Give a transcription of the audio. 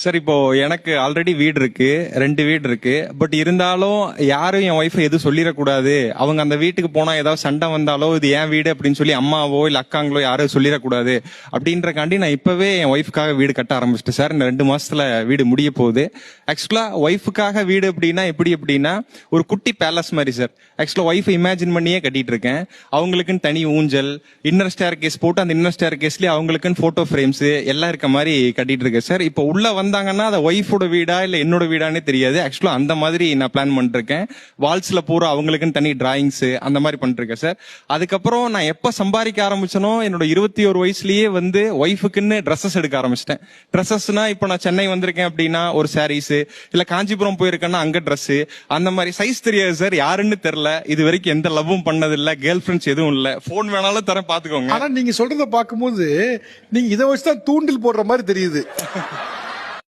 Sir இப்போ எனக்கு already வீடு இருக்கு, 2 வீடு இருக்கு. பட் இருந்தாலும் யாரும் என் ஒய்ஃபை எதுவும் சொல்லிடக்கூடாது. அவங்க அந்த வீட்டுக்கு போனா ஏதாவது சண்டை வந்தாலோ இது என் வீடு அப்படின்னு சொல்லி அம்மாவோ இல்ல அக்காங்களோ யாரும் சொல்லிடக்கூடாது அப்படின்றக்காண்டி நான் இப்பவே என் ஒய்ஃபுக்காக வீடு கட்ட ஆரம்பிச்சிட்டேன் சார். இந்த 2 மாசத்துல வீடு முடிய போகுது. ஆக்சுவலா ஒய்ஃபுக்காக வீடு எப்படின்னா ஒரு குட்டி பேலஸ் மாதிரி சார். ஆக்சுவலா ஒய்ஃப் இமேஜின் பண்ணியே கட்டிட்டு இருக்கேன். அவங்களுக்குன்னு தனி ஊஞ்சல், இன்னர் ஸ்டேர் கேஸ் போட்டு அந்த இன்னர் ஸ்டேர் கேஸ்லயே அவங்களுக்குன்னு போட்டோ ஃப்ரேம்ஸ் எல்லாம் இருக்க மாதிரி கட்டிட்டு இருக்கேன் சார். இப்போ உள்ள வந்தாங்கன்னா அது ஒய்ஃபோட வீடா இல்ல என்னோட வீடானே தெரியாது. ஆக்சுவலா அந்த மாதிரி நான் பிளான் பண்ணிருக்கேன். வால்ஸ்ல பூரா அவங்களுக்குன்னு தனி டிராயிங்ஸ் அந்த மாதிரி பண்ணிருக்கேன் சார். அதுக்கப்புறம் நான் எப்ப சம்பாதிக்க ஆரம்பிச்சனோ என்னோட 21 வயசுலயே வந்து ஒய்ஃபுக்குன்னு ட்ரெஸ்ஸஸ் எடுக்க ஆரம்பிச்சிட்டேன். ட்ரெஸ்ஸஸ்னா இப்போ நான் சென்னை வந்திருக்கேன் அப்படின்னா ஒரு சாரீஸ், இல்ல காஞ்சிபுரம் போயிருக்கேன்னா அங்க ட்ரெஸ், அந்த மாதிரி சைஸ் தெரியாது சார், யாருன்னு தெரியல. இது வரைக்கும் எந்த லவ்வும் பண்ணது இல்ல, கேர்ள் ஃபிரெண்ட்ஸ் எதுவும் இல்ல. போன் வேணாலும் தரேன் பாத்துக்கோங்க. ஆனா நீங்க சொல்றத பாக்கும்போது நீங்க இதை வச்சுதான் தூண்டில் போடுற மாதிரி தெரியுது.